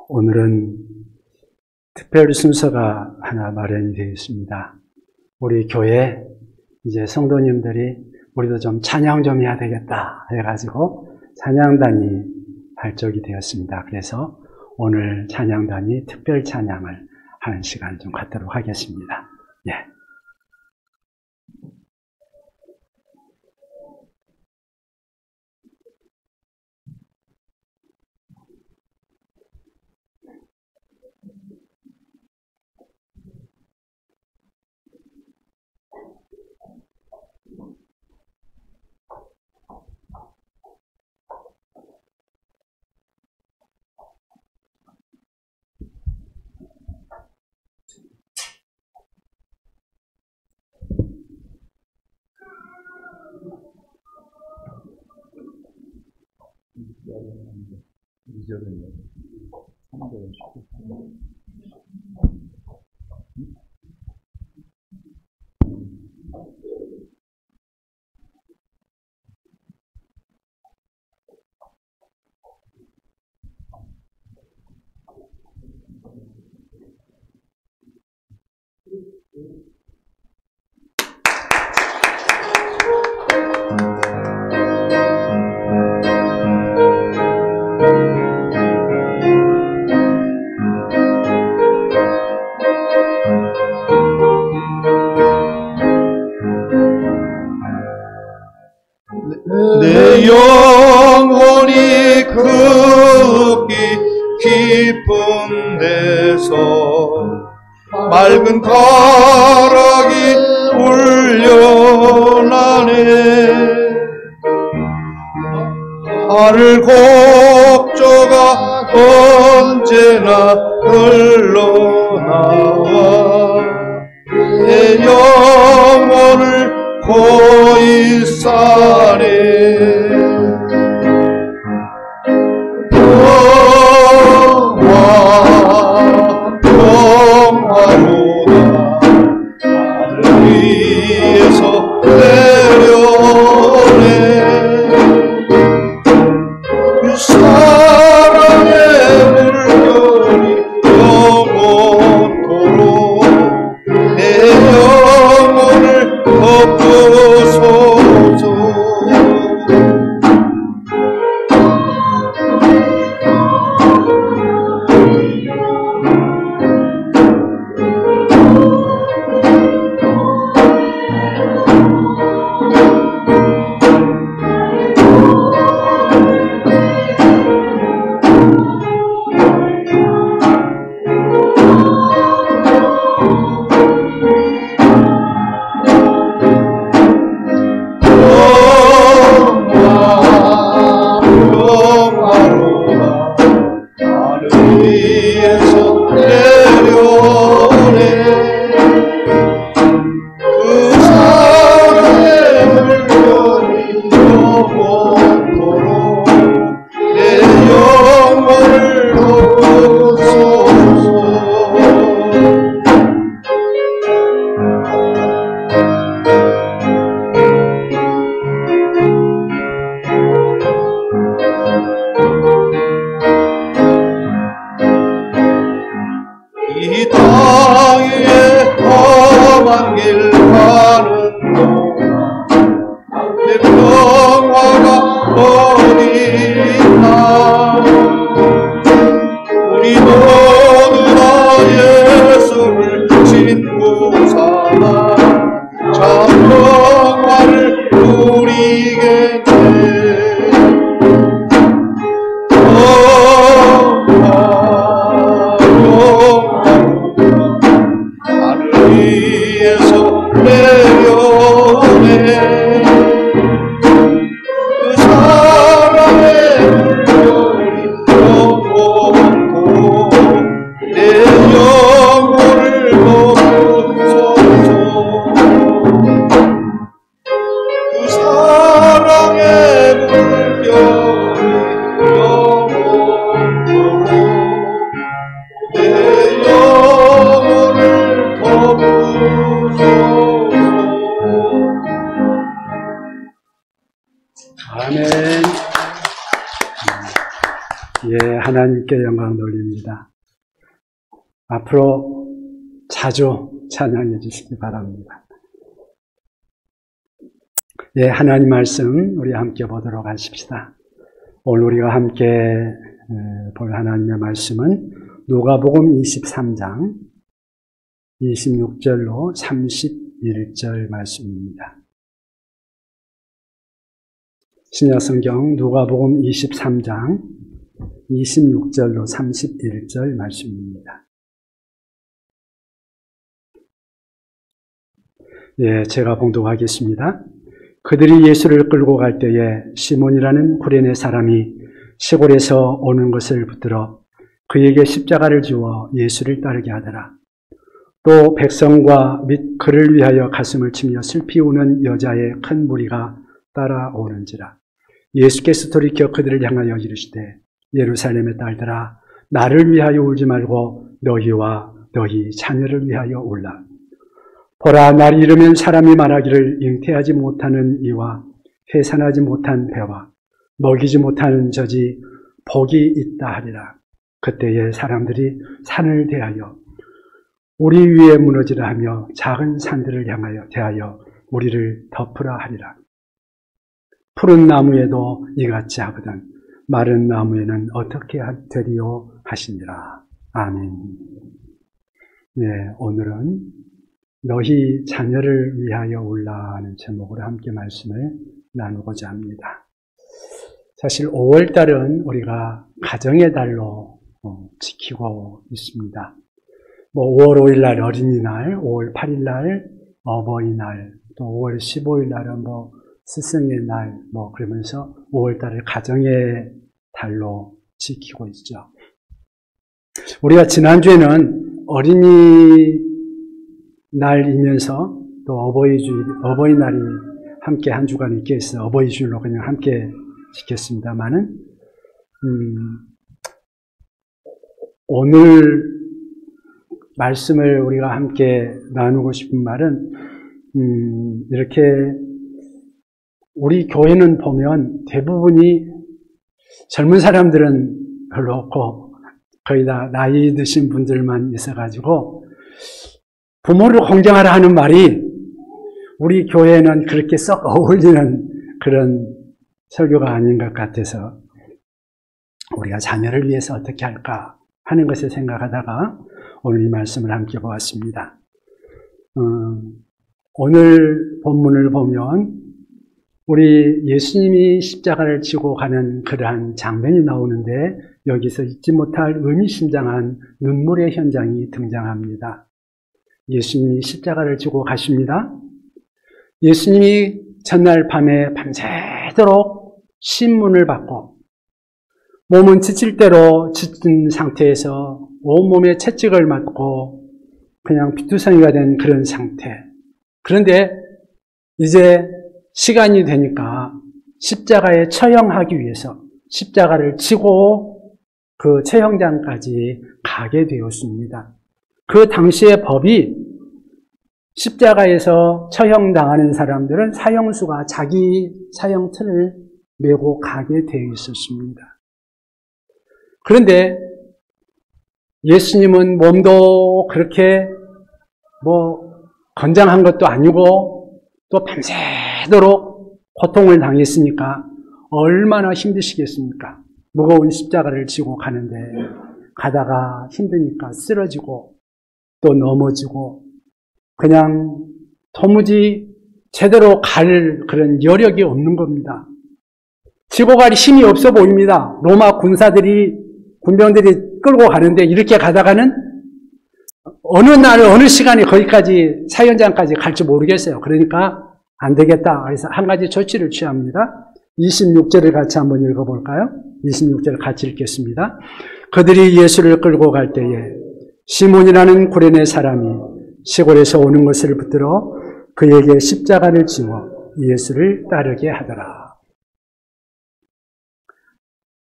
오늘은 특별 순서가 하나 마련이 되어 있습니다. 우리 교회 이제 성도님들이 우리도 좀 찬양 좀 해야 되겠다 해가지고 찬양단이 발족이 되었습니다. 그래서 오늘 찬양단이 특별 찬양을 하는 시간 좀 갖도록 하겠습니다. 예. 내 영혼이 급히 깊은 데서 맑은 가락이 울려나네. 하늘 곡조가 언제나 흘러나와 내 영혼을 고이 싸네. 평화로다 하늘 위에서 내려오네. 그 사랑의 물결이 영원토록 내 영혼을 덮어소서. 이 땅 위에 험한 길 가는 동안 내 평화가 어디 있나. 우리 모두 다 예수를 신고 삼아 참 평화를 누리겠네. 위에서 예, 하나님께 영광 돌립니다. 앞으로 자주 찬양해 주시기 바랍니다. 예, 하나님 말씀 우리 함께 보도록 하십시다. 오늘 우리가 함께 볼 하나님의 말씀은 누가복음 23장 26절로 31절 말씀입니다. 신약성경 누가복음 23장 26절로 31절 말씀입니다. 예, 제가 봉독하겠습니다. 그들이 예수를 끌고 갈 때에 시몬이라는 구레네 사람이 시골에서 오는 것을 붙들어 그에게 십자가를 지워 예수를 따르게 하더라. 또 백성과 및 그를 위하여 가슴을 치며 슬피 우는 여자의 큰 무리가 따라오는지라. 예수께서 돌이켜 그들을 향하여 이르시되 예루살렘의 딸들아 나를 위하여 울지 말고 너희와 너희 자녀를 위하여 울라. 보라, 날이 이르면 사람이 말하기를 잉태하지 못하는 이와 해산하지 못한 배와 먹이지 못하는 젖이 복이 있다 하리라. 그때에 사람들이 산을 대하여 우리 위에 무너지라 하며 작은 산들을 향하여 대하여 우리를 덮으라 하리라. 푸른 나무에도 이같이 하거든 마른 나무에는 어떻게 되리요 하시니라. 아멘. 네, 오늘은 너희 자녀를 위하여 울라 하는 제목으로 함께 말씀을 나누고자 합니다. 사실 5월달은 우리가 가정의 달로 지키고 있습니다. 5월 5일날 어린이날, 5월 8일날 어버이날, 또 5월 15일날은 스승의 날, 그러면서 5월달을 가정의 달로 지키고 있죠. 우리가 지난주에는 어린이날이면서 또 어버이날이 함께 한 주간 있게 해서 어버이주일로 그냥 함께 지켰습니다만은, 오늘 말씀을 우리가 함께 나누고 싶은 말은, 이렇게 우리 교회는 보면 대부분이 젊은 사람들은 별로 없고 거의 다 나이 드신 분들만 있어가지고 부모를 공경하라 하는 말이 우리 교회는 그렇게 썩 어울리는 그런 설교가 아닌 것 같아서 우리가 자녀를 위해서 어떻게 할까 하는 것을 생각하다가 오늘 이 말씀을 함께 보았습니다. 오늘 본문을 보면 우리 예수님이 십자가를 지고 가는 그러한 장면이 나오는데 여기서 잊지 못할 의미심장한 눈물의 현장이 등장합니다. 예수님이 십자가를 지고 가십니다. 예수님이 전날 밤에 밤새도록 신문을 받고 몸은 지칠 대로 지친 상태에서 온몸에 채찍을 맞고 그냥 피투성이가 된 그런 상태. 그런데 이제 시간이 되니까 십자가에 처형하기 위해서 십자가를 지고 그 처형장까지 가게 되었습니다. 그 당시의 법이 십자가에서 처형당하는 사람들은 사형수가 자기 사형틀을 메고 가게 되어 있었습니다. 그런데 예수님은 몸도 그렇게 건장한 것도 아니고 또 밤새도록 고통을 당했으니까 얼마나 힘드시겠습니까? 무거운 십자가를 지고 가는데 가다가 힘드니까 쓰러지고 또 넘어지고 그냥 도무지 제대로 갈 그런 여력이 없는 겁니다. 지고 갈 힘이 없어 보입니다. 로마 군병들이 끌고 가는데 이렇게 가다가는 어느 날 어느 시간에 거기까지 사형장까지 갈지 모르겠어요. 그러니까 안 되겠다. 그래서 한 가지 조치를 취합니다. 26절을 같이 한번 읽어볼까요? 26절 같이 읽겠습니다. 그들이 예수를 끌고 갈 때에 시몬이라는 구레네 사람이 시골에서 오는 것을 붙들어 그에게 십자가를 지워 예수를 따르게 하더라.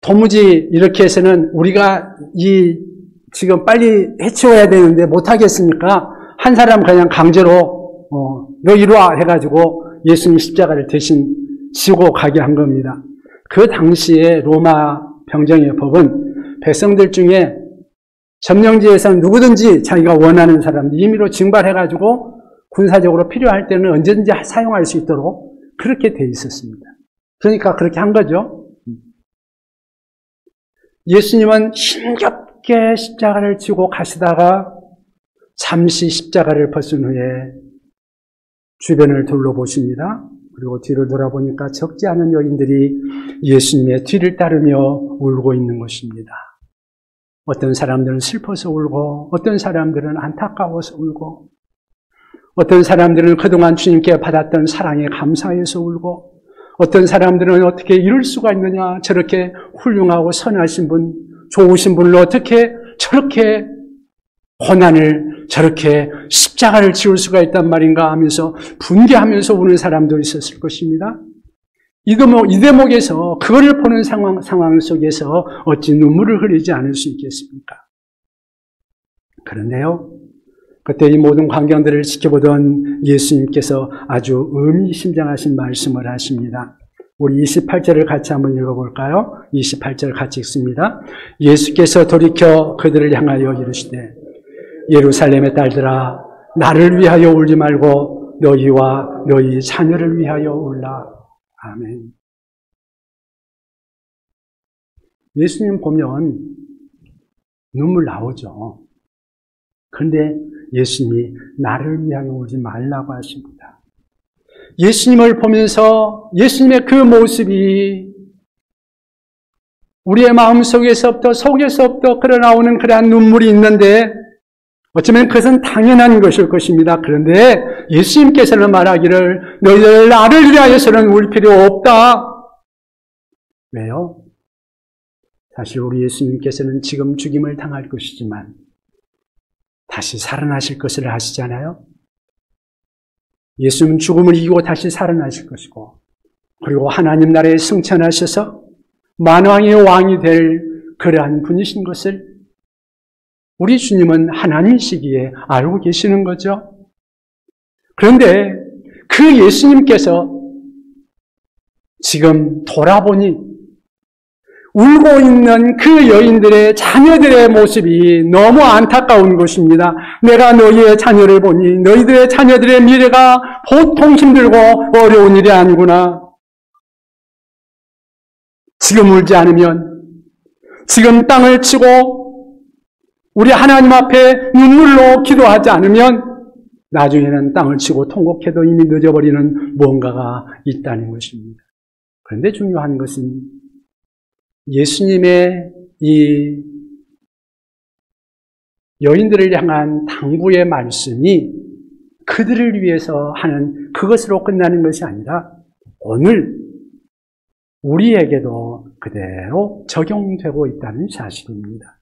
도무지 이렇게 해서는 우리가 지금 빨리 해치워야 되는데 못하겠으니까 한 사람 그냥 강제로 너 이리 와 해가지고 예수님 십자가를 대신 지고 가게 한 겁니다. 그 당시에 로마 병정의 법은 백성들 중에 점령지에서 누구든지 자기가 원하는 사람들 임의로 징발해가지고 군사적으로 필요할 때는 언제든지 사용할 수 있도록 그렇게 돼 있었습니다. 그러니까 그렇게 한 거죠. 예수님은 힘겹게 십자가를 지고 가시다가 잠시 십자가를 벗은 후에 주변을 둘러보십니다. 그리고 뒤를 돌아보니까 적지 않은 여인들이 예수님의 뒤를 따르며 울고 있는 것입니다. 어떤 사람들은 슬퍼서 울고, 어떤 사람들은 안타까워서 울고, 어떤 사람들은 그동안 주님께 받았던 사랑에 감사해서 울고, 어떤 사람들은 어떻게 이럴 수가 있느냐, 저렇게 훌륭하고 선하신 분, 좋으신 분을 어떻게 저렇게 고난을, 저렇게 십자가를 지을 수가 있단 말인가 하면서 분개하면서 우는 사람도 있었을 것입니다. 이 대목에서 그거를 보는 상황 속에서 어찌 눈물을 흘리지 않을 수 있겠습니까? 그런데요, 그때 이 모든 광경들을 지켜보던 예수님께서 아주 의미심장하신 말씀을 하십니다. 우리 28절을 같이 한번 읽어볼까요? 28절 같이 읽습니다. 예수께서 돌이켜 그들을 향하여 이르시되 예루살렘의 딸들아 나를 위하여 울지 말고 너희와 너희 자녀를 위하여 울라. 아멘. 예수님 보면 눈물 나오죠. 그런데 예수님이 나를 위하여 울지 말라고 하십니다. 예수님을 보면서 예수님의 그 모습이 우리의 마음속에서부터 속에서부터 흘러나오는 그러한 눈물이 있는데 어쩌면 그것은 당연한 것일 것입니다. 그런데 예수님께서는 말하기를 너희들 나를 위하여서는 울 필요 없다. 왜요? 사실 우리 예수님께서는 지금 죽임을 당할 것이지만 다시 살아나실 것을 아시잖아요. 예수님은 죽음을 이기고 다시 살아나실 것이고 그리고 하나님 나라에 승천하셔서 만왕의 왕이 될 그러한 분이신 것을 우리 주님은 하나님이시기에 알고 계시는 거죠. 그런데 그 예수님께서 지금 돌아보니 울고 있는 그 여인들의 자녀들의 모습이 너무 안타까운 것입니다. 내가 너희의 자녀를 보니 너희들의 자녀들의 미래가 보통 힘들고 어려운 일이 아니구나. 지금 울지 않으면, 지금 땅을 치고 우리 하나님 앞에 눈물로 기도하지 않으면 나중에는 땅을 치고 통곡해도 이미 늦어버리는 무언가가 있다는 것입니다. 그런데 중요한 것은 예수님의 이 여인들을 향한 당부의 말씀이 그들을 위해서 하는 그것으로 끝나는 것이 아니라 오늘 우리에게도 그대로 적용되고 있다는 사실입니다.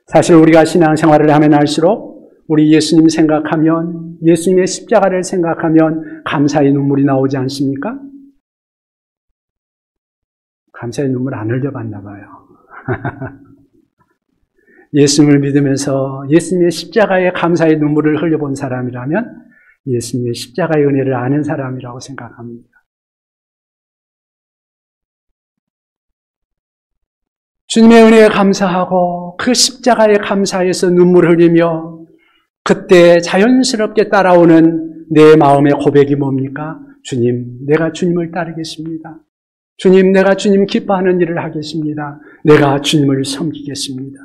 사실 우리가 신앙생활을 하면 할수록 우리 예수님 생각하면, 예수님의 십자가를 생각하면 감사의 눈물이 나오지 않습니까? 감사의 눈물 안 흘려봤나 봐요. 예수님을 믿으면서 예수님의 십자가에 감사의 눈물을 흘려본 사람이라면 예수님의 십자가의 은혜를 아는 사람이라고 생각합니다. 주님의 은혜에 감사하고 그 십자가에 감사해서 눈물을 흘리며 그때 자연스럽게 따라오는 내 마음의 고백이 뭡니까? 주님, 내가 주님을 따르겠습니다. 주님, 내가 주님 기뻐하는 일을 하겠습니다. 내가 주님을 섬기겠습니다.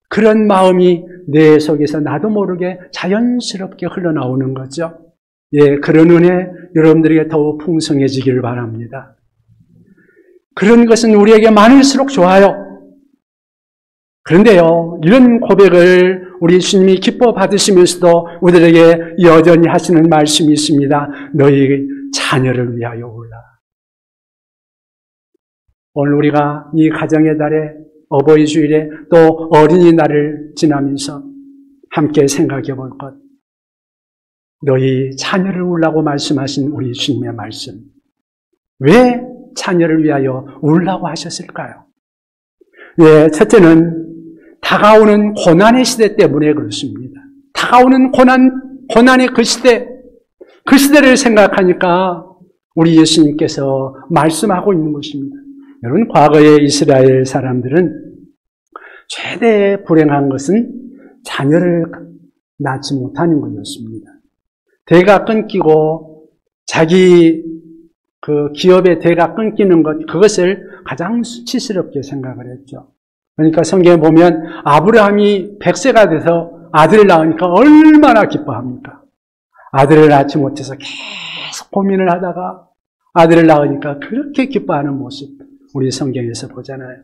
그런 마음이 내 속에서 나도 모르게 자연스럽게 흘러나오는 거죠. 예, 그런 은혜 여러분들에게 더욱 풍성해지기를 바랍니다. 그런 것은 우리에게 많을수록 좋아요. 그런데요, 이런 고백을 우리 주님이 기뻐 받으시면서도 우리들에게 여전히 하시는 말씀이 있습니다. 너희 자녀를 위하여 울라. 오늘 우리가 이 가정의 달에 어버이 주일에 또 어린이날을 지나면서 함께 생각해 볼 것. 너희 자녀를 울라고 말씀하신 우리 주님의 말씀. 왜 자녀를 위하여 울라고 하셨을까요? 예, 첫째는 다가오는 고난의 시대 때문에 그렇습니다. 다가오는 고난의 그 시대를 생각하니까 우리 예수님께서 말씀하고 있는 것입니다. 여러분, 과거의 이스라엘 사람들은 최대 불행한 것은 자녀를 낳지 못하는 것이었습니다. 대가 끊기고 자기 그 기업의 대가 끊기는 것, 그것을 가장 수치스럽게 생각을 했죠. 그러니까 성경에 보면 아브라함이 100세가 돼서 아들을 낳으니까 얼마나 기뻐합니까? 아들을 낳지 못해서 계속 고민을 하다가 아들을 낳으니까 그렇게 기뻐하는 모습, 우리 성경에서 보잖아요.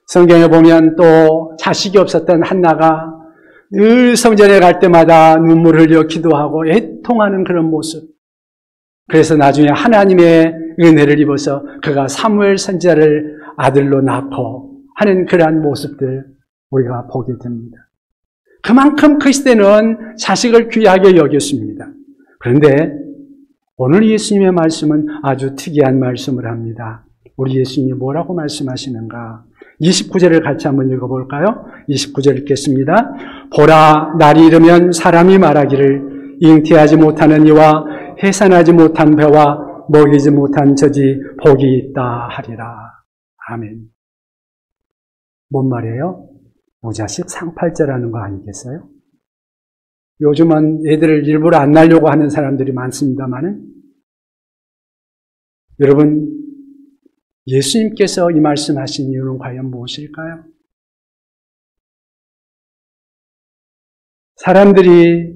성경에 보면 또 자식이 없었던 한나가 늘 성전에 갈 때마다 눈물을 흘려 기도하고 애통하는 그런 모습. 그래서 나중에 하나님의 은혜를 입어서 그가 사무엘 선지자를 아들로 낳고 하는 그러한 모습들 우리가 보게 됩니다. 그만큼 그 시대는 자식을 귀하게 여겼습니다. 그런데 오늘 예수님의 말씀은 아주 특이한 말씀을 합니다. 우리 예수님이 뭐라고 말씀하시는가? 29절을 같이 한번 읽어볼까요? 29절 읽겠습니다. 보라, 날이 이르면 사람이 말하기를 잉태하지 못하는 이와 해산하지 못한 배와 먹이지 못한 젖이 복이 있다 하리라. 아멘. 뭔 말이에요? 무자식 상팔자라는 거 아니겠어요? 요즘은 애들을 일부러 안 낳으려고 하는 사람들이 많습니다만은 여러분, 예수님께서 이 말씀하신 이유는 과연 무엇일까요? 사람들이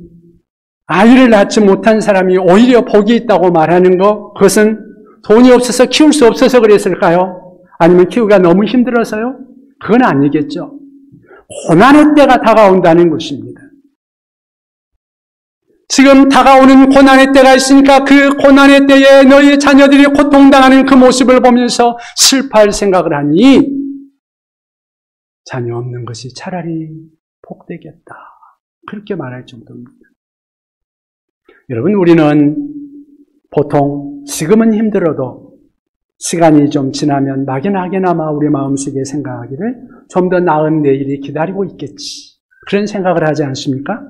아이를 낳지 못한 사람이 오히려 복이 있다고 말하는 것, 그것은 돈이 없어서 키울 수 없어서 그랬을까요? 아니면 키우기가 너무 힘들어서요? 그건 아니겠죠. 고난의 때가 다가온다는 것입니다. 지금 다가오는 고난의 때가 있으니까 그 고난의 때에 너희 자녀들이 고통당하는 그 모습을 보면서 슬퍼할 생각을 하니 자녀 없는 것이 차라리 복되겠다. 그렇게 말할 정도입니다. 여러분, 우리는 보통 지금은 힘들어도 시간이 좀 지나면 막연하게나마 우리 마음속에 생각하기를 좀 더 나은 내일이 기다리고 있겠지. 그런 생각을 하지 않습니까?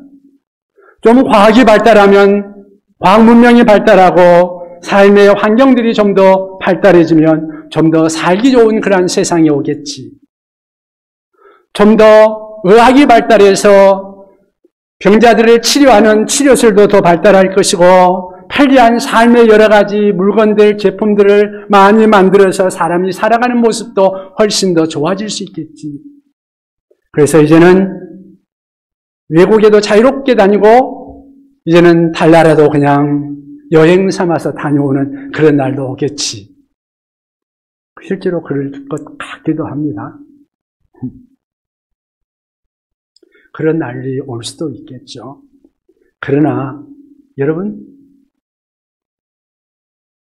좀 과학이 발달하면, 과학 문명이 발달하고 삶의 환경들이 좀 더 발달해지면 좀 더 살기 좋은 그런 세상이 오겠지. 좀 더 의학이 발달해서 병자들을 치료하는 치료술도 더 발달할 것이고 편리한 삶의 여러 가지 물건들, 제품들을 많이 만들어서 사람이 살아가는 모습도 훨씬 더 좋아질 수 있겠지. 그래서 이제는 외국에도 자유롭게 다니고 이제는 달나라도 그냥 여행 삼아서 다녀오는 그런 날도 오겠지. 실제로 그럴 것 같기도 합니다. 그런 날이 올 수도 있겠죠. 그러나 여러분,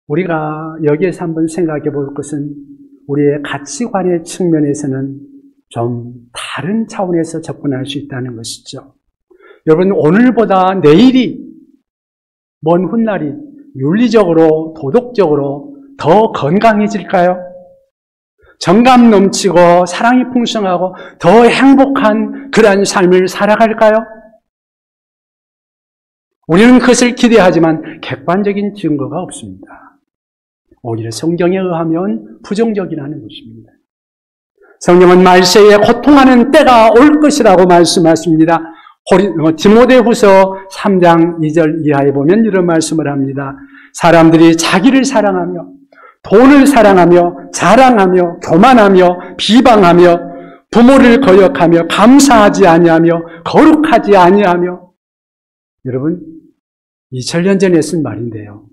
우리가 여기에서 한번 생각해 볼 것은 우리의 가치관의 측면에서는 좀 다른 차원에서 접근할 수 있다는 것이죠. 여러분, 오늘보다 내일이, 먼 훗날이 윤리적으로, 도덕적으로 더 건강해질까요? 정감 넘치고 사랑이 풍성하고 더 행복한 그러한 삶을 살아갈까요? 우리는 그것을 기대하지만 객관적인 증거가 없습니다. 오히려 성경에 의하면 부정적이라는 것입니다. 성경은 말세에 고통하는 때가 올 것이라고 말씀하십니다. 디모데후서 3장 2절 이하에 보면 이런 말씀을 합니다. 사람들이 자기를 사랑하며 돈을 사랑하며 자랑하며 교만하며 비방하며 부모를 거역하며 감사하지 아니하며 거룩하지 아니하며. 여러분, 2000년 전에 쓴 말인데요.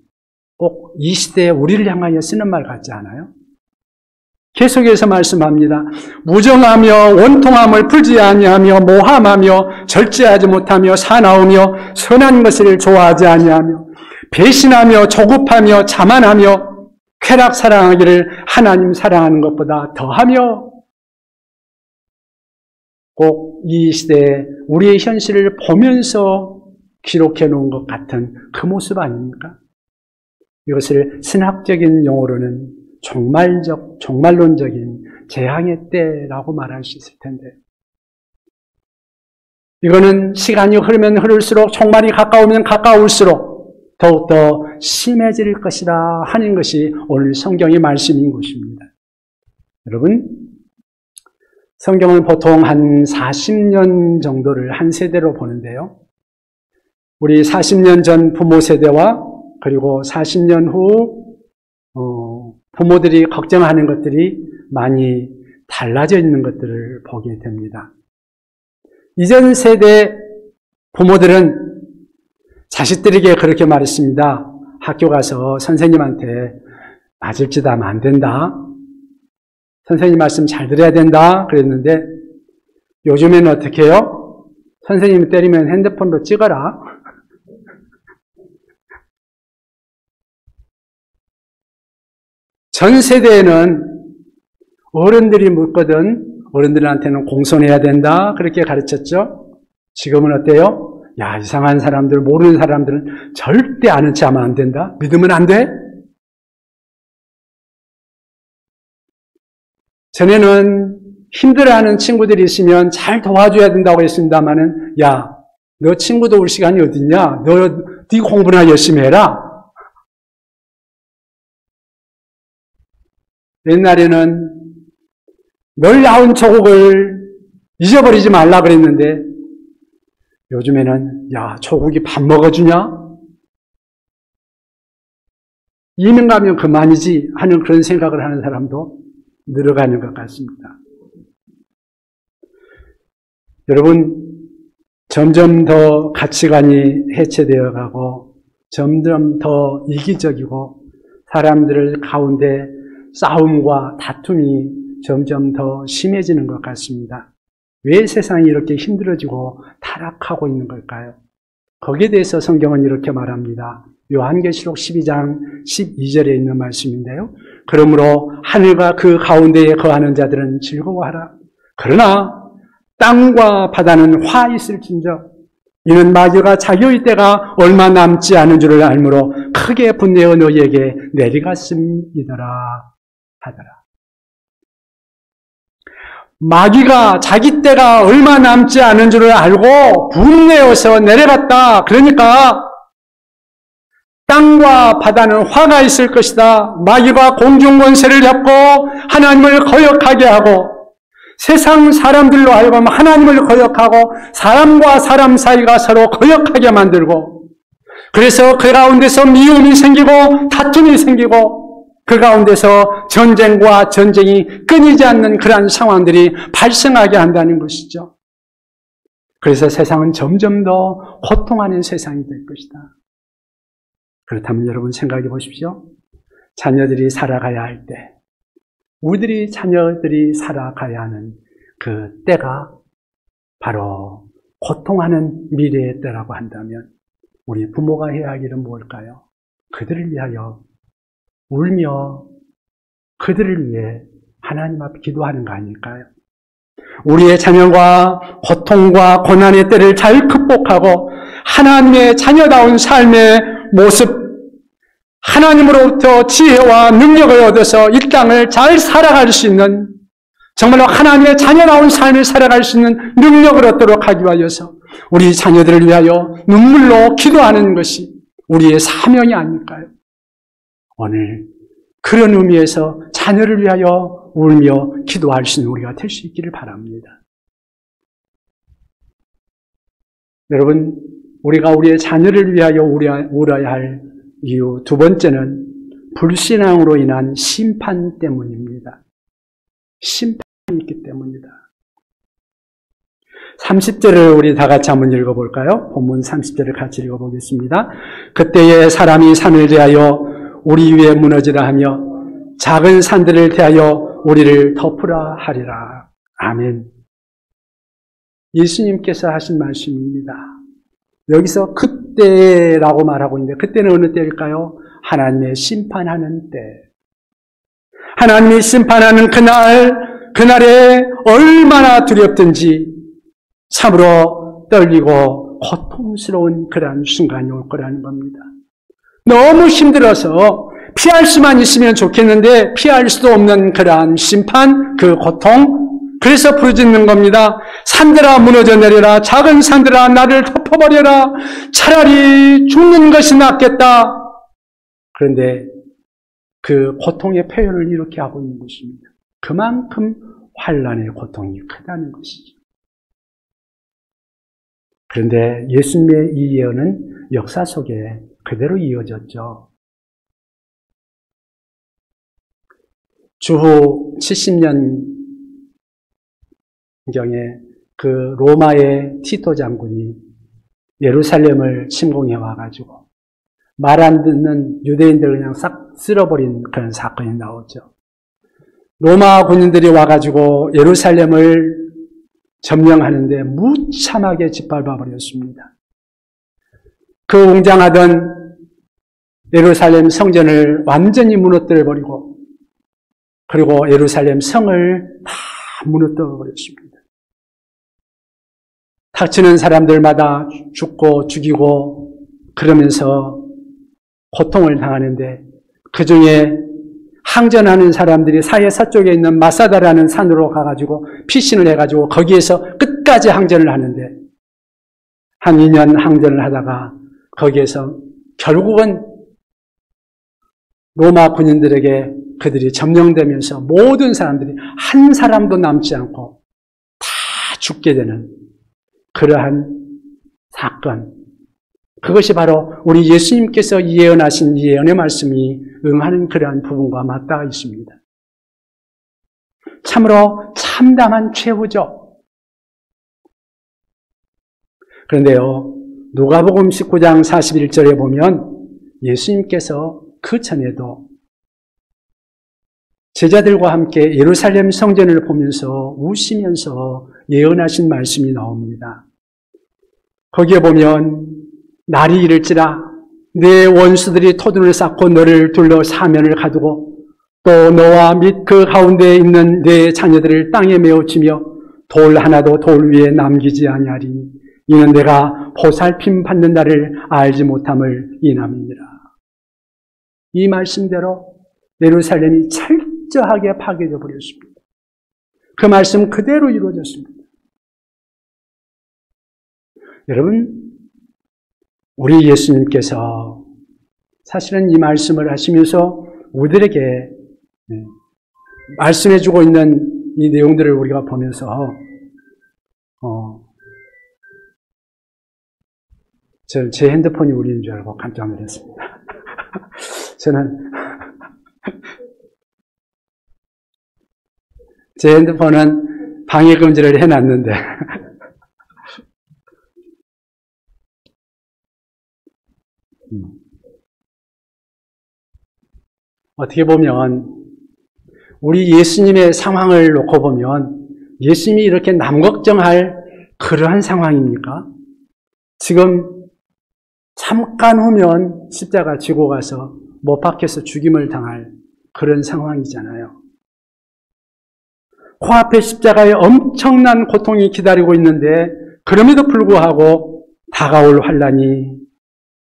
꼭 이 시대에 우리를 향하여 쓰는 말 같지 않아요? 계속해서 말씀합니다. 무정하며 원통함을 풀지 아니하며 모함하며 절제하지 못하며 사나우며 선한 것을 좋아하지 아니하며 배신하며 조급하며 자만하며 쾌락 사랑하기를 하나님 사랑하는 것보다 더하며. 꼭 이 시대에 우리의 현실을 보면서 기록해 놓은 것 같은 그 모습 아닙니까? 이것을 신학적인 용어로는 종말론적인 재앙의 때라고 말할 수 있을 텐데, 이거는 시간이 흐르면 흐를수록, 종말이 가까우면 가까울수록 더욱더 심해질 것이다 하는 것이 오늘 성경의 말씀인 것입니다. 여러분, 성경은 보통 한 40년 정도를 한 세대로 보는데요. 우리 40년 전 부모 세대와 그리고 40년 후 부모들이 걱정하는 것들이 많이 달라져 있는 것들을 보게 됩니다. 이전 세대 부모들은 자식들에게 그렇게 말했습니다. 학교 가서 선생님한테 맞을 짓 하면 안 된다. 선생님 말씀 잘 들어야 된다. 그랬는데 요즘에는 어떻게 해요? 선생님이 때리면 핸드폰으로 찍어라. 전 세대에는 어른들이 묻거든 어른들한테는 공손해야 된다. 그렇게 가르쳤죠. 지금은 어때요? 야, 이상한 사람들, 모르는 사람들은 절대 아는 체 하면 안 된다. 믿으면 안 돼. 전에는 힘들어하는 친구들이 있으면 잘 도와줘야 된다고 했습니다마는, 야, 너 친구 도울 시간이 어딨냐? 네 공부나 열심히 해라. 옛날에는 널 낳은 조국을 잊어버리지 말라 그랬는데 요즘에는 야, 조국이 밥 먹어주냐? 이민 가면 그만이지 하는 그런 생각을 하는 사람도 늘어가는 것 같습니다. 여러분, 점점 더 가치관이 해체되어 가고 점점 더 이기적이고 사람들 가운데 싸움과 다툼이 점점 더 심해지는 것 같습니다. 왜 세상이 이렇게 힘들어지고 타락하고 있는 걸까요? 거기에 대해서 성경은 이렇게 말합니다. 요한계시록 12장 12절에 있는 말씀인데요. 그러므로 하늘과 그 가운데에 거하는 자들은 즐거워하라. 그러나 땅과 바다는 화 있을진저 이는 마귀가 자기의 때가 얼마 남지 않은 줄을 알므로 크게 분내어 너희에게 내리갔음이더라 하더라. 마귀가 자기 때가 얼마 남지 않은 줄을 알고 분내어서 내려갔다. 그러니까 땅과 바다는 화가 있을 것이다. 마귀가 공중 권세를 잡고 하나님을 거역하게 하고 세상 사람들로 하여금 하나님을 거역하고 사람과 사람 사이가 서로 거역하게 만들고 그래서 그 가운데서 미움이 생기고 다툼이 생기고 그 가운데서 전쟁과 전쟁이 끊이지 않는 그러한 상황들이 발생하게 한다는 것이죠. 그래서 세상은 점점 더 고통하는 세상이 될 것이다. 그렇다면 여러분 생각해 보십시오. 자녀들이 살아가야 할 때, 우리들이 자녀들이 살아가야 하는 그 때가 바로 고통하는 미래의 때라고 한다면 우리 부모가 해야 할 일은 무엇일까요? 그들을 위하여 울며 그들을 위해 하나님 앞에 기도하는 거 아닐까요? 우리의 자녀가 고통과 고난의 때를 잘 극복하고 하나님의 자녀다운 삶의 모습, 하나님으로부터 지혜와 능력을 얻어서 이 땅을 잘 살아갈 수 있는 정말로 하나님의 자녀다운 삶을 살아갈 수 있는 능력을 얻도록 하기 위하여서 우리 자녀들을 위하여 눈물로 기도하는 것이 우리의 사명이 아닐까요? 오늘 그런 의미에서 자녀를 위하여 울며 기도할 수 있는 우리가 될 수 있기를 바랍니다. 여러분, 우리가 우리의 자녀를 위하여 울어야 할 이유 두 번째는 불신앙으로 인한 심판 때문입니다. 심판이 있기 때문이다. 30절을 우리 다 같이 한번 읽어볼까요? 본문 30절을 같이 읽어보겠습니다. 그때에 사람이 산을 대하여 우리 위에 무너지라 하며 작은 산들을 대하여 우리를 덮으라 하리라. 아멘. 예수님께서 하신 말씀입니다. 여기서 그때라고 말하고 있는데 그때는 어느 때일까요? 하나님의 심판하는 때. 하나님이 심판하는 그날에 얼마나 두렵든지 참으로 떨리고 고통스러운 그러한 순간이 올 거라는 겁니다. 너무 힘들어서 피할 수만 있으면 좋겠는데 피할 수도 없는 그러한 심판, 그 고통, 그래서 부르짖는 겁니다. 산들아 무너져 내려라. 작은 산들아 나를 덮어버려라. 차라리 죽는 것이 낫겠다. 그런데 그 고통의 표현을 이렇게 하고 있는 것입니다. 그만큼 환난의 고통이 크다는 것이죠. 그런데 예수님의 이 예언은 역사 속에 그대로 이어졌죠. 주후 70년경에 그 로마의 티토 장군이 예루살렘을 침공해 와가지고 말 안 듣는 유대인들을 그냥 싹 쓸어버린 그런 사건이 나오죠. 로마 군인들이 와가지고 예루살렘을 점령하는데 무참하게 짓밟아 버렸습니다. 그 웅장하던 예루살렘 성전을 완전히 무너뜨려 버리고 그리고 예루살렘 성을 다 무너뜨려 버렸습니다. 닥치는 사람들마다 죽고 죽이고 그러면서 고통을 당하는데 그 중에 항전하는 사람들이 사해 서쪽에 있는 마사다라는 산으로 가가지고 피신을 해가지고 거기에서 끝까지 항전을 하는데 한 2년 항전을 하다가 거기에서 결국은 로마 군인들에게 그들이 점령되면서 모든 사람들이 한 사람도 남지 않고 다 죽게 되는 그러한 사건. 그것이 바로 우리 예수님께서 예언하신 이 예언의 말씀이 응하는 그러한 부분과 맞닿아 있습니다. 참으로 참담한 최후죠. 그런데요, 누가복음 19장 41절에 보면 예수님께서 그 전에도 제자들과 함께 예루살렘 성전을 보면서 우시면서 예언하신 말씀이 나옵니다. 거기에 보면 날이 이를지라 내 원수들이 토둔을 쌓고 너를 둘러 사면을 가두고 또 너와 및 그 가운데에 있는 내 자녀들을 땅에 메어치며 돌 하나도 돌 위에 남기지 아니하리니 이는 내가 보살핌 받는 날을 알지 못함을 인함이니라. 이 말씀대로 예루살렘이 철저하게 파괴되어 버렸습니다. 그 말씀 그대로 이루어졌습니다. 여러분, 우리 예수님께서 사실은 이 말씀을 하시면서 우리들에게 말씀해주고 있는 이 내용들을 우리가 보면서 저는 제 핸드폰이 울리는 줄 알고 깜짝 놀랐습니다. 저는 제 핸드폰은 방해 금지를 해놨는데 어떻게 보면 우리 예수님의 상황을 놓고 보면 예수님이 이렇게 남 걱정할 그러한 상황입니까? 지금 잠깐 후면 십자가 지고 가서 못 박혀서 죽임을 당할 그런 상황이잖아요. 코앞에 십자가에 엄청난 고통이 기다리고 있는데 그럼에도 불구하고 다가올 환난이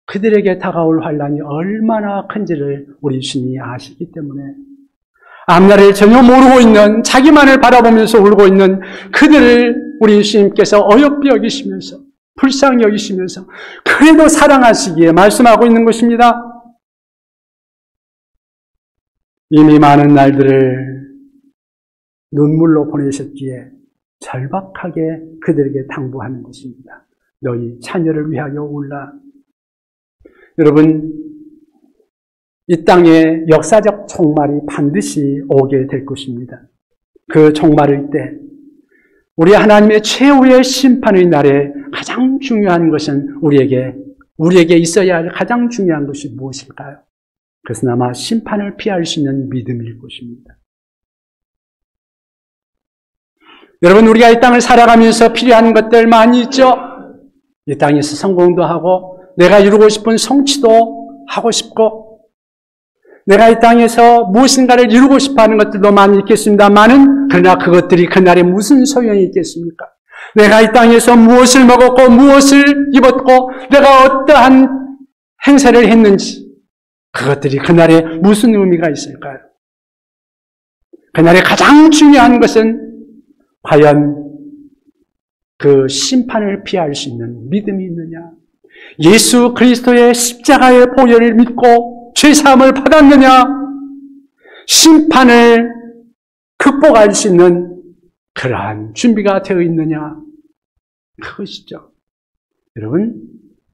그들에게 다가올 환난이 얼마나 큰지를 우리 주님이 아시기 때문에 앞날을 전혀 모르고 있는 자기만을 바라보면서 울고 있는 그들을 우리 주님께서 어여삐 여기시면서 불쌍히 여기시면서 그래도 사랑하시기에 말씀하고 있는 것입니다. 이미 많은 날들을 눈물로 보내셨기에 절박하게 그들에게 당부하는 것입니다. 너희 자녀를 위하여 울라. 여러분, 이 땅에 역사적 종말이 반드시 오게 될 것입니다. 그 종말일 때 우리 하나님의 최후의 심판의 날에 가장 중요한 것은 우리에게 있어야 할 가장 중요한 것이 무엇일까요? 그것은 아마 심판을 피할 수 있는 믿음일 것입니다. 여러분, 우리가 이 땅을 살아가면서 필요한 것들 많이 있죠? 이 땅에서 성공도 하고 내가 이루고 싶은 성취도 하고 싶고 내가 이 땅에서 무엇인가를 이루고 싶어하는 것들도 많이 있겠습니다만은 그러나 그것들이 그날에 무슨 소용이 있겠습니까? 내가 이 땅에서 무엇을 먹었고 무엇을 입었고 내가 어떠한 행세를 했는지 그것들이 그날에 무슨 의미가 있을까요? 그날에 가장 중요한 것은 과연 그 심판을 피할 수 있는 믿음이 있느냐? 예수 그리스도의 십자가의 보혈을 믿고 죄사함을 받았느냐? 심판을 극복할 수 있는 그러한 준비가 되어 있느냐? 그것이죠. 여러분,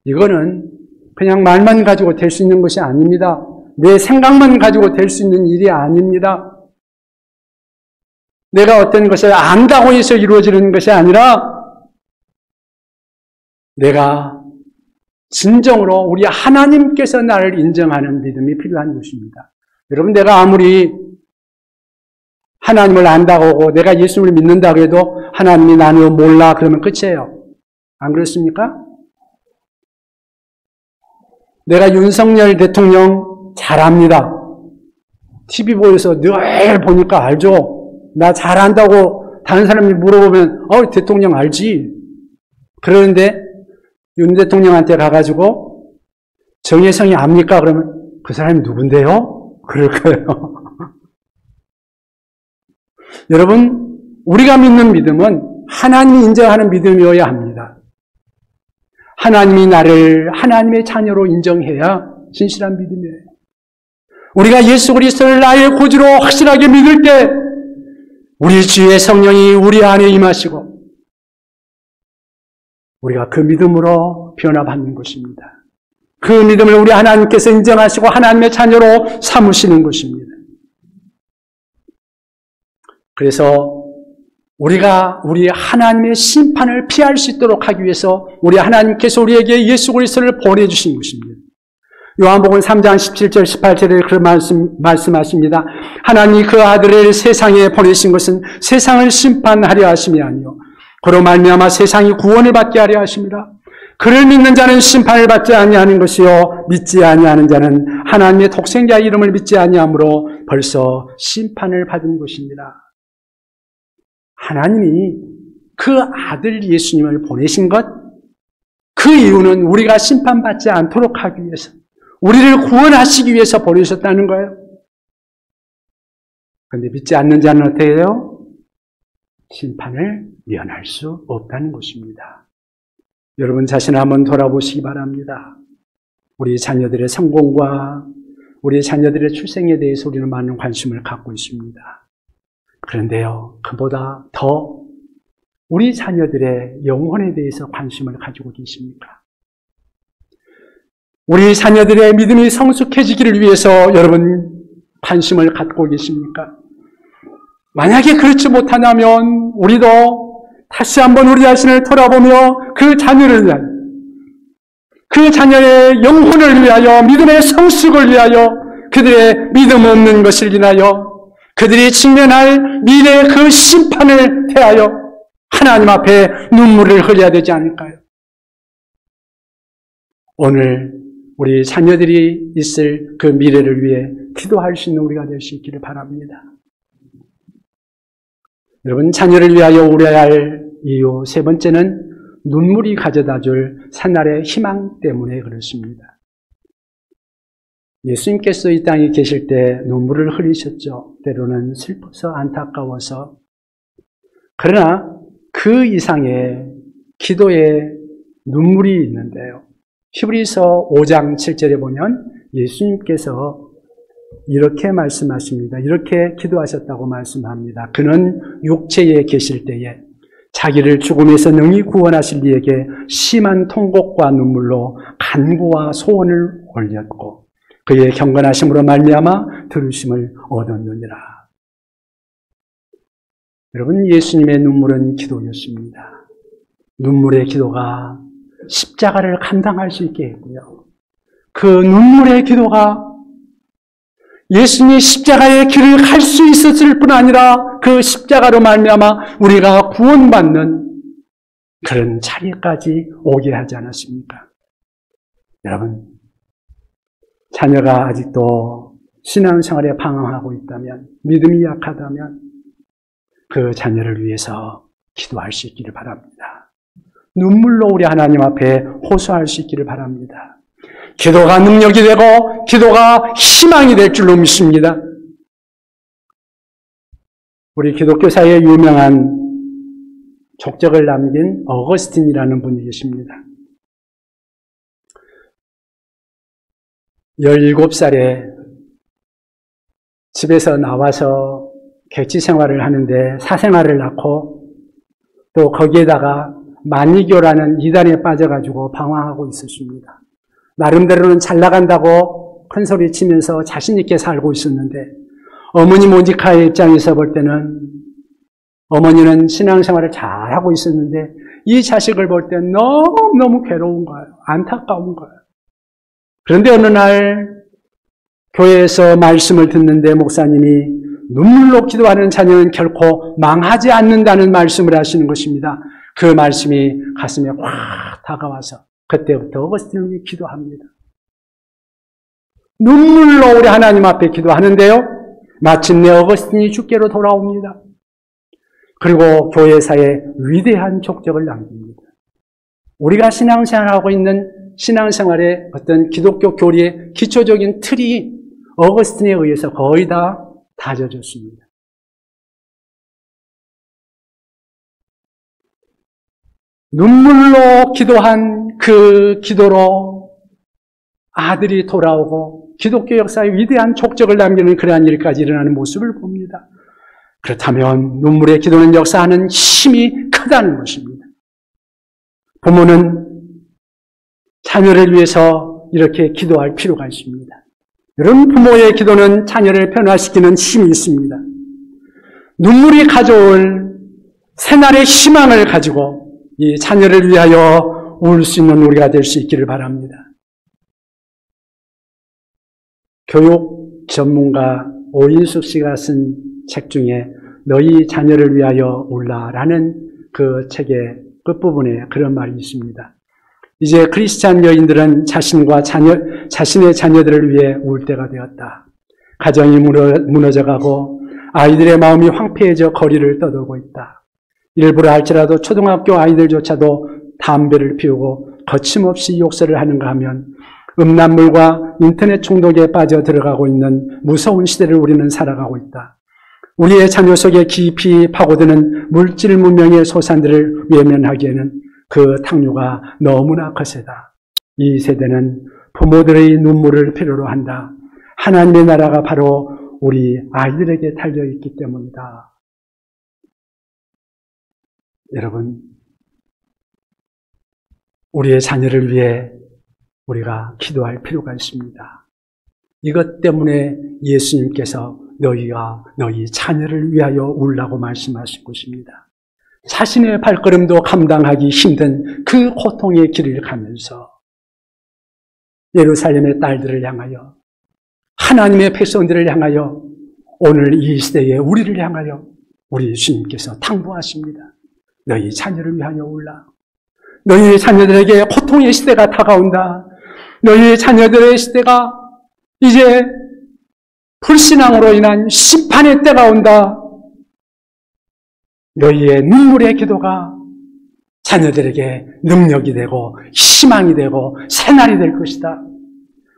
이거는 그냥 말만 가지고 될 수 있는 것이 아닙니다. 내 생각만 가지고 될 수 있는 일이 아닙니다. 내가 어떤 것을 안다고 해서 이루어지는 것이 아니라 내가 진정으로 우리 하나님께서 나를 인정하는 믿음이 필요한 것입니다. 여러분, 내가 아무리 하나님을 안다고 하고 내가 예수를 믿는다고 해도 하나님이 나를 몰라 그러면 끝이에요. 안 그렇습니까? 내가 윤석열 대통령 잘합니다. TV 보여서 늘 보니까 알죠. 나 잘한다고 다른 사람이 물어보면 대통령 알지. 그러는데 윤 대통령한테 가가지고 정혜성이 압니까? 그러면 그 사람이 누군데요? 그럴 거예요. 여러분, 우리가 믿는 믿음은 하나님이 인정하는 믿음이어야 합니다. 하나님이 나를 하나님의 자녀로 인정해야 진실한 믿음이에요. 우리가 예수 그리스도를 나의 구주로 확실하게 믿을 때 우리 주의 성령이 우리 안에 임하시고 우리가 그 믿음으로 변화받는 것입니다. 그 믿음을 우리 하나님께서 인정하시고 하나님의 자녀로 삼으시는 것입니다. 그래서 우리가 우리 하나님의 심판을 피할 수 있도록 하기 위해서 우리 하나님께서 우리에게 예수 그리스도를 보내주신 것입니다. 요한복음 3장 17절 18절에 그런 말씀하십니다. 하나님이 그 아들을 세상에 보내신 것은 세상을 심판하려 하심이 아니요 그로 말미암아 세상이 구원을 받게 하려 하심이라. 그를 믿는 자는 심판을 받지 아니하는 것이요 믿지 아니하는 자는 하나님의 독생자 이름을 믿지 아니하므로 벌써 심판을 받은 것입니다. 하나님이 그 아들 예수님을 보내신 것, 그 이유는 우리가 심판받지 않도록 하기 위해서, 우리를 구원하시기 위해서 보내셨다는 거예요. 그런데 믿지 않는 자는 어떻게 해요? 심판을 면할 수 없다는 것입니다. 여러분 자신을 한번 돌아보시기 바랍니다. 우리 자녀들의 성공과 우리 자녀들의 출생에 대해서 우리는 많은 관심을 갖고 있습니다. 그런데요, 그보다 더 우리 자녀들의 영혼에 대해서 관심을 가지고 계십니까? 우리 자녀들의 믿음이 성숙해지기를 위해서 여러분 관심을 갖고 계십니까? 만약에 그렇지 못하다면 우리도 다시 한번 우리 자신을 돌아보며 그 자녀를 위하여, 그 자녀의 영혼을 위하여, 믿음의 성숙을 위하여, 그들의 믿음 없는 것을 인하여 그들이 직면할 미래의 그 심판을 대하여 하나님 앞에 눈물을 흘려야 되지 않을까요? 오늘 우리 자녀들이 있을 그 미래를 위해 기도할 수 있는 우리가 될 수 있기를 바랍니다. 여러분, 자녀를 위하여 울어야 할 이유 세 번째는 눈물이 가져다 줄 새날의 희망 때문에 그렇습니다. 예수님께서 이 땅에 계실 때 눈물을 흘리셨죠. 때로는 슬퍼서 안타까워서. 그러나 그 이상의 기도의 눈물이 있는데요. 히브리서 5장 7절에 보면 예수님께서 이렇게 말씀하십니다. 이렇게 기도하셨다고 말씀합니다. 그는 육체에 계실 때에 자기를 죽음에서 능히 구원하실 이에게 심한 통곡과 눈물로 간구와 소원을 올렸고 그의 경건하심으로 말미암아 들으심을 얻었느니라. 여러분, 예수님의 눈물은 기도였습니다. 눈물의 기도가 십자가를 감당할 수 있게 했고요. 그 눈물의 기도가 예수님이 십자가의 길을 갈 수 있었을 뿐 아니라 그 십자가로 말미암아 우리가 구원받는 그런 자리까지 오게 하지 않았습니까? 여러분, 자녀가 아직도 신앙생활에 방황하고 있다면, 믿음이 약하다면 그 자녀를 위해서 기도할 수 있기를 바랍니다. 눈물로 우리 하나님 앞에 호소할 수 있기를 바랍니다. 기도가 능력이 되고 기도가 희망이 될 줄로 믿습니다. 우리 기독교 사회에 유명한 족적을 남긴 어거스틴이라는 분이 계십니다. 17살에 집에서 나와서 객지 생활을 하는데 사생아를 낳고 또 거기에다가 만이교라는 이단에 빠져가지고 방황하고 있었습니다. 나름대로는 잘 나간다고 큰소리 치면서 자신있게 살고 있었는데 어머니 모니카의 입장에서 볼 때는 어머니는 신앙생활을 잘하고 있었는데 이 자식을 볼 때 너무너무 괴로운 거예요. 안타까운 거예요. 그런데 어느 날 교회에서 말씀을 듣는데 목사님이 눈물로 기도하는 자녀는 결코 망하지 않는다는 말씀을 하시는 것입니다. 그 말씀이 가슴에 확 다가와서 그때부터 어거스틴이 기도합니다. 눈물로 우리 하나님 앞에 기도하는데요. 마침내 어거스틴이 주께로 돌아옵니다. 그리고 교회사에 위대한 족적을 남깁니다. 우리가 신앙생활하고 있는 신앙생활의 어떤 기독교 교리의 기초적인 틀이 어거스틴에 의해서 거의 다 다져졌습니다. 눈물로 기도한 그 기도로 아들이 돌아오고 기독교 역사의 위대한 족적을 남기는 그러한 일까지 일어나는 모습을 봅니다. 그렇다면 눈물의 기도는 역사하는 힘이 크다는 것입니다. 부모는 자녀를 위해서 이렇게 기도할 필요가 있습니다. 여러분, 부모의 기도는 자녀를 변화시키는 힘이 있습니다. 눈물이 가져올 새날의 희망을 가지고 이 자녀를 위하여 울 수 있는 우리가 될 수 있기를 바랍니다. 교육 전문가 오인숙 씨가 쓴 책 중에 너희 자녀를 위하여 울라라는 그 책의 끝부분에 그런 말이 있습니다. 이제 크리스찬 여인들은 자신의 자녀들을 위해 울 때가 되었다. 가정이 무너져가고 아이들의 마음이 황폐해져 거리를 떠돌고 있다. 일부러 할지라도 초등학교 아이들조차도 담배를 피우고 거침없이 욕설을 하는가 하면 음란물과 인터넷 중독에 빠져 들어가고 있는 무서운 시대를 우리는 살아가고 있다. 우리의 자녀 속에 깊이 파고드는 물질 문명의 소산들을 외면하기에는 그 탕류가 너무나 거세다. 이 세대는 부모들의 눈물을 필요로 한다. 하나님의 나라가 바로 우리 아이들에게 달려있기 때문이다. 여러분, 우리의 자녀를 위해 우리가 기도할 필요가 있습니다. 이것 때문에 예수님께서 너희가 너희 자녀를 위하여 울라고 말씀하신 것입니다. 자신의 발걸음도 감당하기 힘든 그 고통의 길을 가면서 예루살렘의 딸들을 향하여 하나님의 백성들을 향하여 오늘 이 시대에 우리를 향하여 우리 주님께서 당부하십니다. 너희 자녀를 위하여 울라. 너희 자녀들에게 고통의 시대가 다가온다. 너희 자녀들의 시대가 이제 불신앙으로 인한 심판의 때가 온다. 너희의 눈물의 기도가 자녀들에게 능력이 되고 희망이 되고 새날이 될 것이다.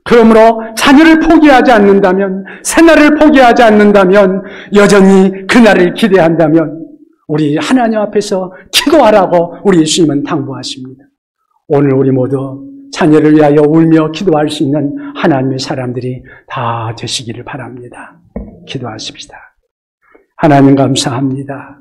그러므로 자녀를 포기하지 않는다면, 새날을 포기하지 않는다면, 여전히 그날을 기대한다면 우리 하나님 앞에서 기도하라고 우리 예수님은 당부하십니다. 오늘 우리 모두 자녀를 위하여 울며 기도할 수 있는 하나님의 사람들이 다 되시기를 바랍니다. 기도하십시다. 하나님 감사합니다.